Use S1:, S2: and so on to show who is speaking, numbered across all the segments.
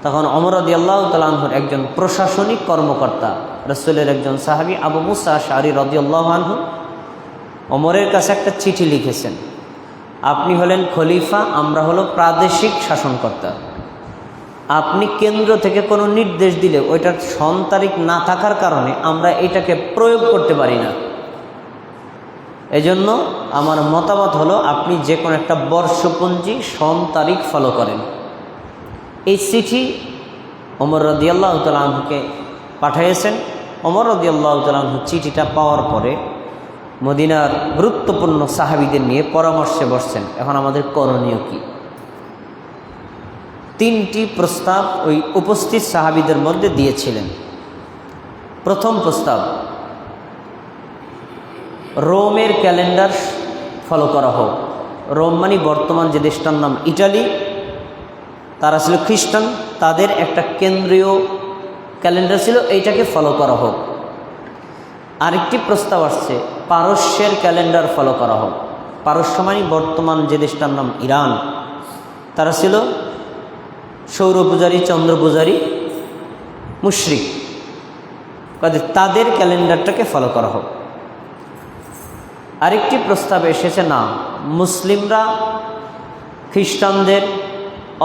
S1: তখন ওমর রাদিয়াল্লাহু তাআলা আনহুর একজন প্রশাসনিক কর্মকর্তা রাসূলের একজন সাহাবী আবু মুসা আশআরী রাদিয়াল্লাহু আনহু ওমরের কাছে একটা চিঠি লিখেছেন, আপনি হলেন খলিফা, আমরা হলো প্রাদেশিক শাসনকর্তা, আপনি কেন্দ্র থেকে কোনো নির্দেশ দিলে ওইটার সন তারিখ না থাকার কারণে আমরা এটাকে প্রয়োগ করতে পারি না। এজন্য আমার মতামত হলো আপনি যে কোনো একটা বর্ষপঞ্জি সন তারিখ ফলো করেন। এই চিঠি ওমর রাদিয়াল্লাহু তাআলা আনহুকে পাঠিয়েছেন। ওমর রাদিয়াল্লাহু তাআলা আনহু চিঠিটা পাওয়ার পরে মদিনার গুরুত্বপূর্ণ সাহাবীদের নিয়ে পরামর্শে বসছেন, এখন আমাদের করণীয় কি। তিনটি প্রস্তাব ওই উপস্থিত সাহাবীদের মধ্যে দিয়েছিলেন। প্রথম প্রস্তাব, রোমের ক্যালেন্ডার ফলো করা হোক। রোম মানে বর্তমান যে দেশটার নাম ইটালি, তারা ছিল খ্রিস্টান, তাদের একটা কেন্দ্রীয় ক্যালেন্ডার ছিল, এইটাকে ফলো করা হোক। আরেকটি প্রস্তাব আসছে, পারস্যের ক্যালেন্ডার ফলো করা হোক। পারস্য মানে বর্তমান যে দেশটার নাম ইরান, তারা ছিল সৌর পূজারী, চন্দ্র পূজারী, মুশরিক, তাদের ক্যালেন্ডারটাকে ফলো করা হোক। আরেকটি প্রস্তাব এসেছে, না মুসলিমরা খ্রিস্টানদের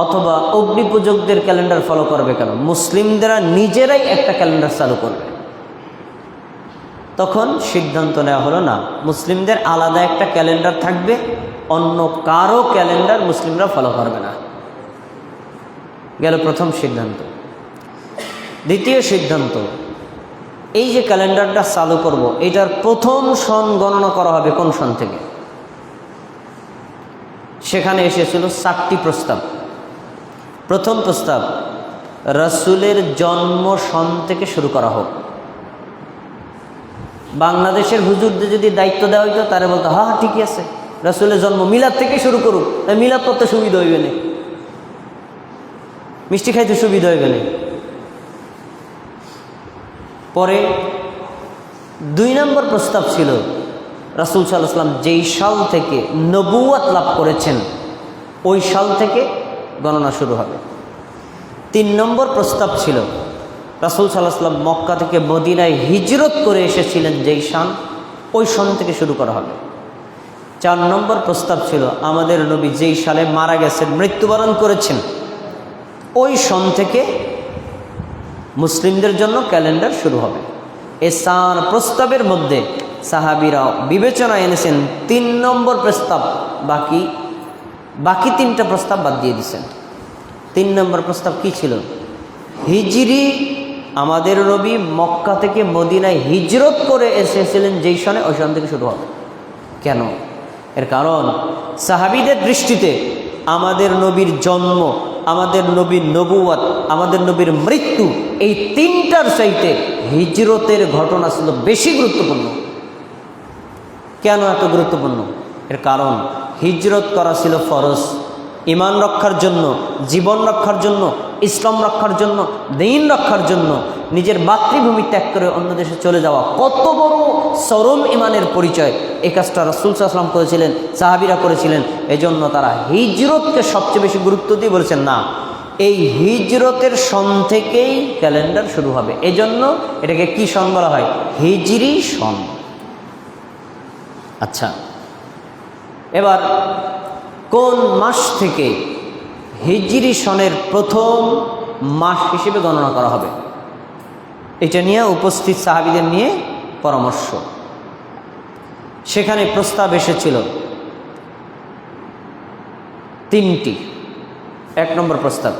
S1: অথবা অগ্নিপূজকদের ক্যালেন্ডার ফলো করবে কেন, মুসলিমরা নিজেরাই একটা ক্যালেন্ডার চালু করবে। তখন সিদ্ধান্ত নেওয়া হলো, না মুসলিমদের আলাদা একটা ক্যালেন্ডার থাকবে, অন্য কারো ক্যালেন্ডার মুসলিমরা ফলো করবে না। গেল প্রথম সিদ্ধান্ত। দ্বিতীয় সিদ্ধান্ত, এই যে ক্যালেন্ডারটা চালু করব, এটার প্রথম সন গণনা করা হবে কোন সন থেকে। সেখানে এসেছিল 4টি প্রস্তাব। প্রথম প্রস্তাব, রাসূলের জন্ম সন থেকে শুরু করা হোক। বাংলাদেশের হুজুরদের যদি দায়িত্ব দেওয়া হইতো, তারা বলতো হ্যাঁ ঠিকই আছে, রাসূলের জন্ম মিলাদ থেকে শুরু করুক, মিলাদ করতে সুবিধা হইবে না, মিষ্টি খাইতে সুবিধা হইবে না। পরে 2 নম্বর প্রস্তাব ছিল, রাসূল সাল্লাল্লাহু আলাইহি ওয়াসাল্লাম যেই সাল থেকে নবুয়ত লাভ করেছেন ওই সাল থেকে গণনা শুরু হবে। 3 নম্বর প্রস্তাব ছিল, রাসূল সাল্লাল্লাহু আলাইহি ওয়াসাল্লাম মক্কা থেকে মদিনায় হিজরত করে এসেছিলেন যেই সন, ওই সন থেকে শুরু করা হবে। 4 নম্বর প্রস্তাব ছিল, আমাদের নবী যেই সালে মারা গেছেন, মৃত্যুবরণ করেছেন, ওই সন থেকে মুসলিমদের জন্য ক্যালেন্ডার শুরু হবে। এই 4 প্রস্তাবের মধ্যে সাহাবীরা বিবেচনা এনেছেন 3 নম্বর প্রস্তাব, বাকি 3টা প্রস্তাব বাদ দিয়ে দিয়েছেন। 3 নম্বর প্রস্তাব কি ছিল, হিজরি, আমাদের নবী মক্কা থেকে মদিনায় হিজরত করে এসেছিলেন যেই সনে, ওই সন থেকে শুরু হবে। কেন? এর কারণ সাহাবীদের দৃষ্টিতে আমাদের নবীর জন্ম, আমাদের নবীর নবুয়ত, আমাদের নবীর মৃত্যু, এই 3টার চাইতে হিজরতের ঘটনা ছিল বেশি গুরুত্বপূর্ণ। কেন এত গুরুত্বপূর্ণ? এর কারণ হিজরত করা ছিল ফরজ, ঈমান রক্ষার জন্য, জীবন রক্ষার জন্য, ইসলাম রক্ষার জন্য, দ্বীন রক্ষার জন্য। নিজের মাতৃভূমি ত্যাগ করে অন্য দেশে চলে যাওয়া কত বড় চরম ঈমানের পরিচয়। এই কাজটা রাসূল সাল্লাল্লাহু আলাইহি ওয়াসাল্লাম করেছিলেন, সাহাবীরা করেছিলেন। এজন্য তারা হিজরতকে সবচেয়ে বেশি গুরুত্ব দিয়ে বলেছেন, না এই হিজরতের সন থেকেই ক্যালেন্ডার শুরু হবে। এজন্য এটাকে কি সন বলা হয়? হিজরি সন। আচ্ছা, এবার কোন মাস থেকে হিজরি সনের প্রথম মাস হিসেবে গণনা করা হবে, এটা নিয়ে উপস্থিত সাহাবীদের নিয়ে পরামর্শ। সেখানে প্রস্তাব এসেছিল 3টি। 1 নম্বর প্রস্তাব,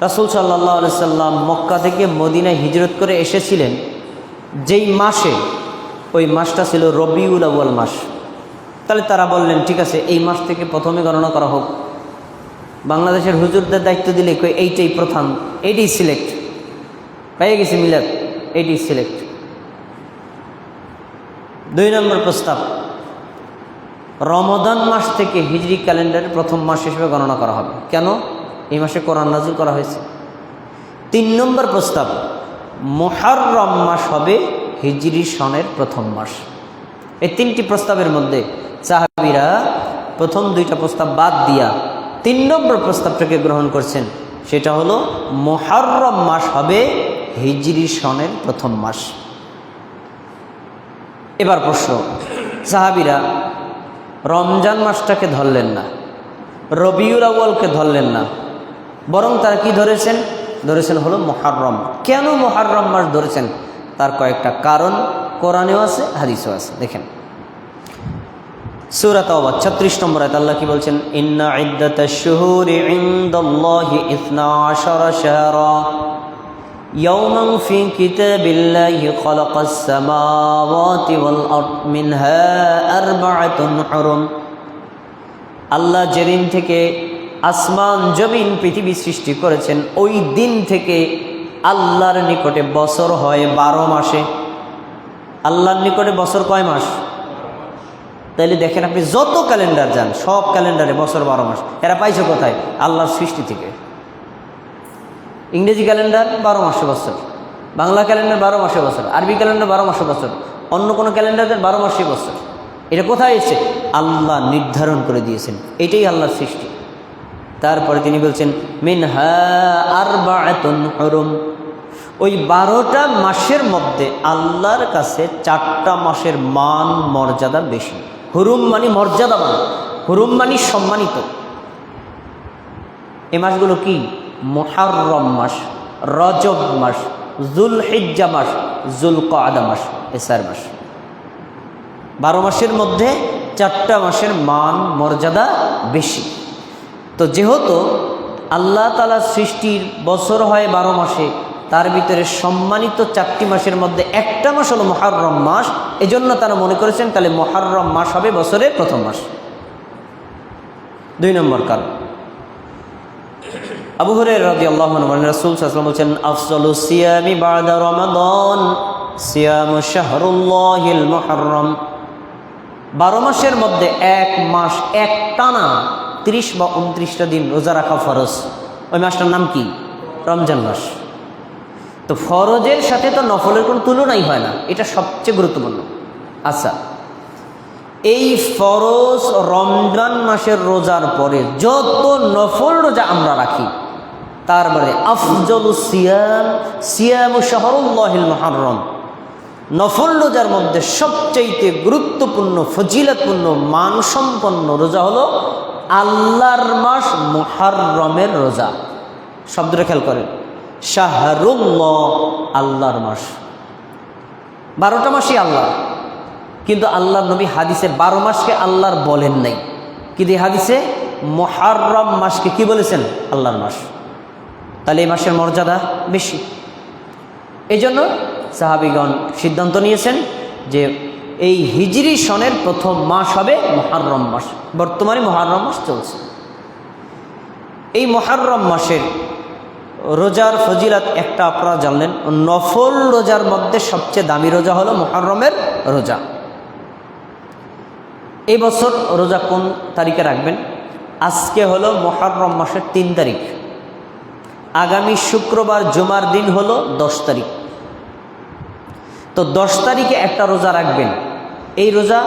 S1: রাসূল সাল্লাল্লাহু আলাইহি সাল্লাম মক্কা থেকে মদিনায় হিজরত করে এসেছিলেন যেই মাসে, ওই মাসটা ছিল রবিউল আউয়াল মাস। তাহলে তারা বললেন ঠিক আছে, এই মাস থেকে প্রথমে গণনা করা হোক। বাংলাদেশের হুজুরদের দায়িত্ব দিলে এইটাই প্রথম, এইটাই সিলেক্ট, পেয়ে গেছে মিলাদ, এইটাই সিলেক্ট। 2 নম্বর প্রস্তাব, রমাদান মাস থেকে হিজরি ক্যালেন্ডারের প্রথম মাস হিসেবে গণনা করা হবে। কেন? এই মাসে কোরআন নাজিল করা হয়েছে। 3 নম্বর প্রস্তাব, মুহররম মাস হবে হিজরি সনের প্রথম মাস। এই 3টি প্রস্তাবের মধ্যে সাহাবীরা প্রথম 2টা প্রস্তাব বাদ দিয়া 3 নম্বর প্রস্তাবটাকে গ্রহণ করছেন, সেটা হলো মুহররম মাস হবে হিজরি সনের প্রথম মাস। এবার প্রশ্ন, সাহাবীরা রমজান মাসটাকে ধরলেন না, রবিউল আউয়ালকে ধরলেন না, বরং তারা কি ধরেছেন হলো মুহররম। কেন মুহররম মাস ধরেছেন? তার কয়েকটা কারণ কোরআনেও আছে, হাদিসেও আছে। দেখেন সূরা তাওবা 36 নম্বর আয়াত আল্লাহ কি বলছেন? ইন্না ইদ্দাতাশ শুহুরি ইনদাল্লাহি 12 শাহরা ইয়াওমান ফি কিতাবিল্লাহি খালাকাস সামাওয়াতি ওয়াল আরদ মিনহা আরবাআতুন হুরুম। আল্লাহ যেদিন থেকে আসমান জমিন পৃথিবী সৃষ্টি করেছেন ওই দিন থেকে আল্লাহর নিকটে বছর হয় 12 মাসে। আল্লাহর নিকটে বছর কয় মাস? তাইলে দেখেন আপনি যত ক্যালেন্ডার যান সব ক্যালেন্ডারে বছর 12 মাস। এরা পাইছে কোথায়? আল্লাহর সৃষ্টি থেকে। ইংরেজি ক্যালেন্ডার 12 মাসে বছর, বাংলা ক্যালেন্ডার 12 মাসে বছর, আরবি ক্যালেন্ডার 12 মাসে বছর, অন্য কোনো ক্যালেন্ডারের 12 মাসে বছর। এটা কোথায় এসেছে? আল্লাহ নির্ধারণ করে দিয়েছেন, এটাই আল্লাহর সৃষ্টি। তারপরে তিনি বলছেন মিনহা আরবাআতুন হুরুম, ওই 12টা মাসের মধ্যে আল্লাহর কাছে 4টা মাসের মান মর্যাদা বেশি। হুরুম মানে মর্যাদাবান, হুরুম মানে সম্মানিত। এই মাসগুলো কি? মুহররম মাস, রজব মাস, যুলহিজ্জা মাস, যুলকআদা মাস, এই 4 মাস। 12 মাসের মধ্যে 4টা মাসের মান মর্যাদা বেশি। তো যেহেতু আল্লাহ তাআলা সৃষ্টির বছর হয় 12 মাসে, তার ভিতরে সম্মানিত 4টি মাসের মধ্যে একটা মাস হলো মুহররম মাস। এজন্য তারা মনে করেছেন তাহলে মুহররম মাস হবে বছরের প্রথম মাস। 2 নম্বর কারণ, আবু হুরায়রা রাদিয়াল্লাহু আনহু রাসূল সাল্লাল্লাহু আলাইহি ওয়াসাল্লাম বলেন আফজালুস সিয়ামি বা'দা রমাদান সিয়ামু শাহরুল্লাহিল মুহররম। 12 মাসের মধ্যে এক মাস একটানা 30 বা 29টা দিন রোজা রাখা ফরজ। ওই মাসটার নাম কি? রমজান মাস। তো ফরজের সাথে তো নফলের কোনো তুলনাই হয় না, এটা সবচেয়ে গুরুত্বপূর্ণ। আচ্ছা, এই ফরজ রমজান মাসের রোজার পরে যত নফল রোজা আমরা রাখি তার মানে আফজলুস সিয়াম সিয়ামু শাহরুল্লাহিল মুহররম, নফল রোজার মধ্যে সবচাইতে গুরুত্বপূর্ণ ফজিলতপূর্ণ মানসম্পন্ন রোজা হলো আল্লাহর মাস মুহররমের রোজা। শব্দটা খেয়াল করেন, শাহরুল্লাহ, আল্লাহর মাস। 12টা মাসই আল্লাহ, কিন্তু আল্লাহর নবী হাদিসে 12 মাসকে আল্লাহর বলেন নাই, কিন্তু এই হাদিসে মুহররম মাসকে কি বলেছেন? আল্লাহর মাস। তাহলে এই মাসের মর্যাদা বেশি। এই জন্য সাহাবীগণ সিদ্ধান্ত নিয়েছেন যে এই হিজরি সনের প্রথম মাস হবে মুহররম মাস। বর্তমানে মুহররম মাস চলছে। এই মুহররম মাসের রোজার ফজিলত একটা আপনারা জানলেন, নফল রোজার মধ্যে সবচেয়ে দামি রোজা হলো মুহররমের রোজা। এই বছর রোজা কোন তারিখে রাখবেন? আজকে হলো মুহররম মাসের 3 তারিখ, আগামী শুক্রবার জুমার দিন হলো 10 তারিখ। তো 10 তারিখে একটা রোজা রাখবেন। এই রোজা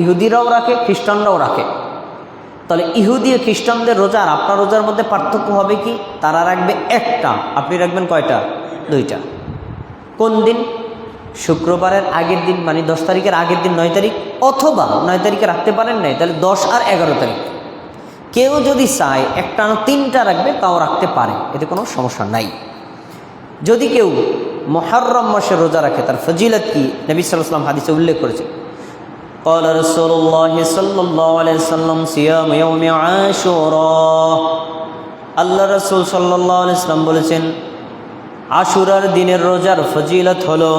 S1: ইহুদিরাও রাখে, খ্রিস্টানরাও রাখে। তাহলে ইহুদি ও খ্রিস্টানদের রোজা আর আপনার রোজার মধ্যে পার্থক্য হবে কি? তারা রাখবে একটা, আপনি রাখবেন কয়টা? 2টা। কোন দিন? শুক্রবারের আগের দিন, মানে 10 তারিখের আগের দিন 9 তারিখ, অথবা 9 তারিখে রাখতে পারেন নাই, তাহলে 10 আর 11 তারিখ। কেউ যদি চায় একটা না 3টা রাখবে তাও রাখতে পারে, এতে কোনো সমস্যা নাই। যদি কেউ মুহররম মাসের রোজা রাখে তার ফজিলত কি? নবী সাল্লাল্লাহু আলাইহি ওয়াসাল্লাম হাদিসে উল্লেখ করেছেন, قال رسول الله صلى الله عليه وسلم صيام يوم عاشوراء। আল্লাহ রাসূল সাল্লাল্লাহু আলাইহি ওয়াসাল্লাম বলেছেন আশুরার দিনের রোজার ফজিলত হলো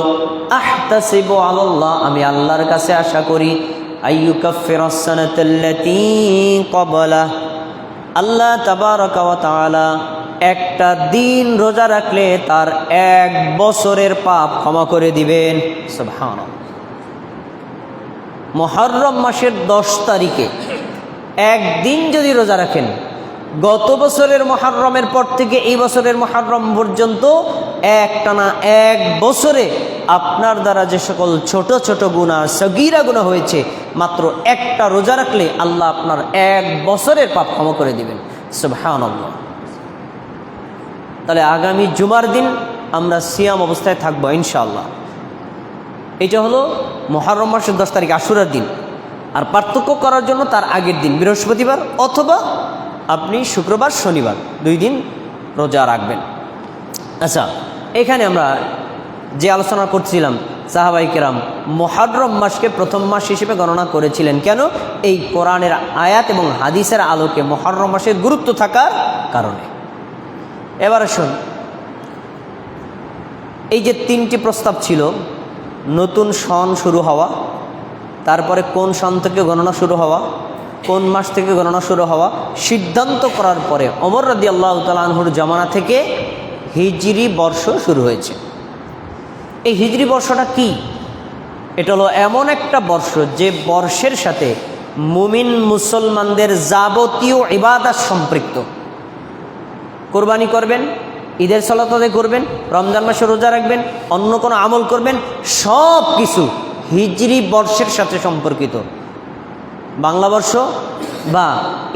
S1: আহতাসিবু আলাল্লাহ, আমি আল্লাহর কাছে আশা করি, আইয়ুকাফিরাস সানাতাল্লাতী ক্বাবলা, আল্লাহ তাবারাকা ওয়া তাআলা একটা দিন রোজা রাখলে তার 1 বছরের পাপ ক্ষমা করে দিবেন। সুবহানাল্লাহ। মুহররম মাসের 10 তারিখে একদিন যদি রোজা রাখেন, গত বছরের মুহররমের পর থেকে এই বছরের মুহররম পর্যন্ত একটানা 1 বছরে আপনার দ্বারা যে সকল ছোট ছোট গুনাহ, সগীরা গুনাহ হয়েছে, মাত্র একটা রোজা রাখলে আল্লাহ আপনার 1 বছরের পাপ ক্ষমা করে দিবেন। সুবহানাল্লাহ। তাহলে আগামী জুমার দিন আমরা সিয়াম অবস্থায় থাকবো ইনশাআল্লাহ। এটা হলো মুহররম মাসের 10 তারিখ আশুরার দিন। আর পার্থক্য করার জন্য তার আগের দিন বৃহস্পতিবার অথবা আপনি শুক্রবার শনিবার 2 দিন রোজা রাখবেন। আচ্ছা, এখানে আমরা যে আলোচনা করছিলাম, সাহাবায়ে কেরাম মুহররম মাসকে প্রথম মাস হিসেবে গণনা করেছিলেন কেন? এই কোরআনের আয়াত এবং হাদিসের আলোকে মুহররম মাসের গুরুত্ব থাকার কারণে। এবার আসুন, এই যে 3টি প্রস্তাব ছিল, নতুন সন শুরু হওয়া, তারপরে কোন সন থেকে গণনা শুরু হওয়া, কোন মাস থেকে গণনা শুরু হওয়া, সিদ্ধান্ত করার পরে ওমর রাদিয়াল্লাহু তাআলা আনহুর জামানা থেকে হিজরি বর্ষ শুরু হয়েছে। এই হিজরি বর্ষটা কি? এটা হলো এমন একটা বর্ষ যে বর্ষের সাথে মুমিন মুসলমানদের যাবতীয় ইবাদত সম্পৃক্ত। কোরবানি করবেন, ঈদের সালাত আদায় করবেন, রমজান মাসে রোজা রাখবেন, অন্য কোনো আমল করবেন, সব কিছু হিজরি বর্ষের সাথে সম্পর্কিত। বাংলা বর্ষ বা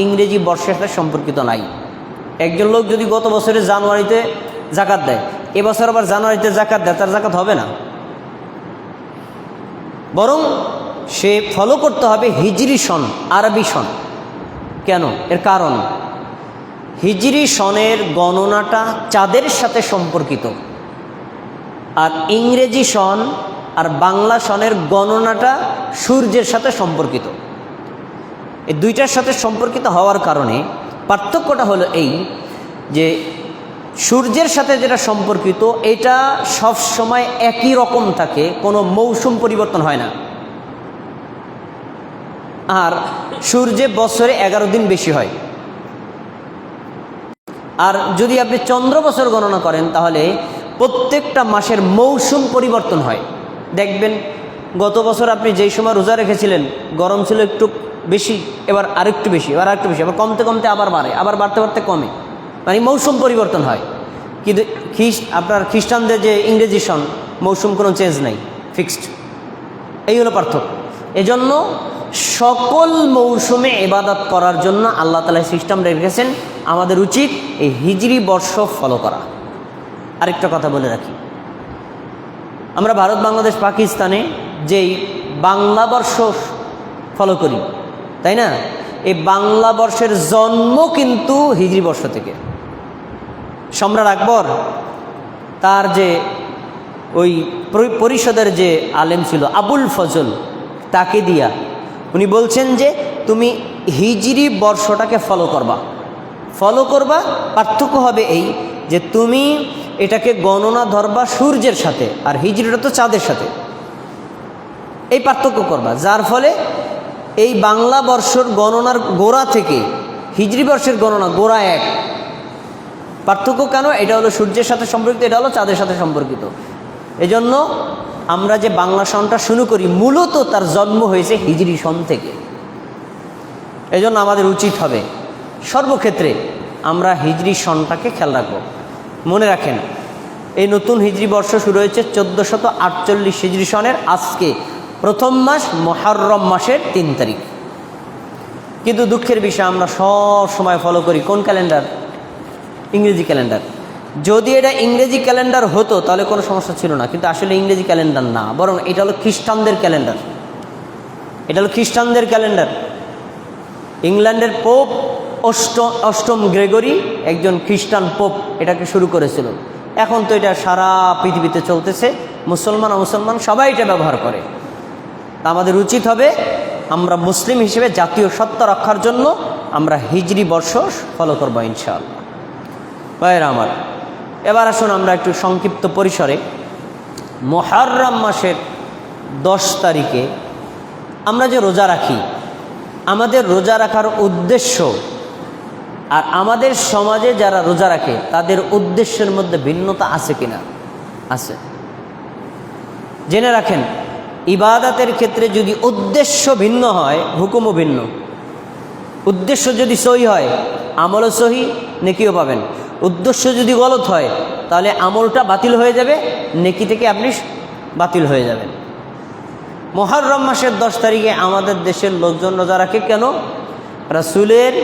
S1: ইংরেজি বর্ষের সাথে সম্পর্কিত নাই। একজন লোক যদি গত বছরের জানুয়ারিতে জাকাত দেয়, এবছর আবার জানুয়ারিতে জাকাত দেয়, তার জাকাত হবে না। বরং সে ফলো করতে হবে হিজরি সন, আরবি সন। কেন? এর কারণ হিজরি সনের গণনাটা চাঁদের সাথে সম্পর্কিত, আর ইংরেজি সন আর বাংলা সনের গণনাটা সূর্যের সাথে সম্পর্কিত। এই দুইটার সাথে সম্পর্কিত হওয়ার কারণে পার্থক্যটা হলো এই যে সূর্যের সাথে যেটা সম্পর্কিত এটা সব সময় একই রকম থাকে, কোনো মৌসুম পরিবর্তন হয় না। আর সূর্যে বছরে 11 দিন বেশি হয়। আর যদি আপনি চন্দ্র বছর গণনা করেন তাহলে প্রত্যেকটা মাসের মৌসুম পরিবর্তন হয়। দেখবেন গত বছর আপনি যেই সময় রোজা রেখেছিলেন গরম ছিল একটু বেশি, এবার আরেকটু বেশি, এবার আরেকটু বেশি, আবার কমতে কমতে আবার বাড়ে, আবার বাড়তে বাড়তে কমে, মানে মৌসুম পরিবর্তন হয়। কিন্তু আপনার খ্রিস্টানদের যে ইংরেজি সন, মৌসুম কোনো চেঞ্জ নাই, ফিক্সড। এই হলো পার্থক্য। এজন্য সকল মৌসুমে ইবাদত করার জন্য আল্লাহ তাআলা সিস্টেম রেখেছেন। আমাদের উচিত এই হিজরি বর্ষ ফলো করা। আরেকটা কথা বলে রাখি, আমরা ভারত, বাংলাদেশ, পাকিস্তানে যেই বাংলা বর্ষ ফলো করি, তাই না? এই বাংলা বর্ষের জন্ম কিন্তু হিজরি বর্ষ থেকে। সম্রাট আকবর তার যে ওই পরিষদের যে আলেম ছিল আবুল ফজল, তাকে দিয়া উনি বলছেন যে তুমি হিজরি বর্ষটাকে ফলো করবা। পার্থক্য হবে এই যে তুমি এটাকে গণনা ধরবা সূর্যের সাথে, আর হিজরিটা তো চাঁদের সাথে। এই পার্থক্য করবা, যার ফলে এই বাংলা বর্ষর গণনার গোড়া থেকে হিজরি বর্ষের গণনা গোড়া এক। পার্থক্য কেন? এটা হলো সূর্যের সাথে সম্পর্কিত, এটা হলো চাঁদের সাথে সম্পর্কিত। এজন্য আমরা যে বাংলা সনটা শুরু করি মূলত তার জন্ম হয়েছে হিজরি সন থেকে। এজন্য আমাদের উচিত হবে সর্বক্ষেত্রে আমরা হিজরি সনটাকে খেয়াল রাখব। মনে রাখেন, এই নতুন হিজরি বর্ষ শুরু হয়েছে 1448 হিজরি সনের আজকে প্রথম মাস মুহররম মাসের 3 তারিখ। কিন্তু দুঃখের বিষয় আমরা সব সময় ফলো করি কোন ক্যালেন্ডার? ইংরেজি ক্যালেন্ডার। যদি এটা ইংরেজি ক্যালেন্ডার হতো তাহলে কোনো সমস্যা ছিল না, কিন্তু আসলে ইংরেজি ক্যালেন্ডার না, বরং এটা হলো খ্রিস্টানদের ক্যালেন্ডার। ইংল্যান্ডের পোপ অষ্টম গ্রেগরি, একজন খ্রিস্টান পোপ, এটাকে শুরু করেছিল। এখন তো এটা সারা পৃথিবীতে চলতেছে, মুসলমান অমুসলমান সবাই এটা ব্যবহার করে। তা আমাদের উচিত হবে আমরা মুসলিম হিসেবে জাতীয় সত্তা রক্ষার জন্য আমরা হিজরি বর্ষ ফলো করবো ইনশাআল্লাহ। ভাইয়েরা আমার, এবার আসুন আমরা একটু সংক্ষিপ্ত পরিসরে মুহররম মাসের 10 তারিখে আমরা যে রোজা রাখি, আমাদের রোজা রাখার উদ্দেশ্য আর আমাদের সমাজে যারা রোজা রাখে তাদের উদ্দেশ্যের মধ্যে ভিন্নতা আছে কিনা? আছে। জেনে রাখেন, ইবাদতের ক্ষেত্রে যদি উদ্দেশ্য ভিন্ন হয় হুকুমও ভিন্ন। উদ্দেশ্য যদি সহি হয় আমলও সহি, নেকিও পাবেন। উদ্দেশ্য যদি গলত হয় তাহলে আমলটা বাতিল হয়ে যাবে, নেকি থেকে আপনি বাতিল হয়ে যাবেন। মুহররম মাসের 10 তারিখে আমাদের দেশের লোকজন রোজা রাখে কেন? রাসূলের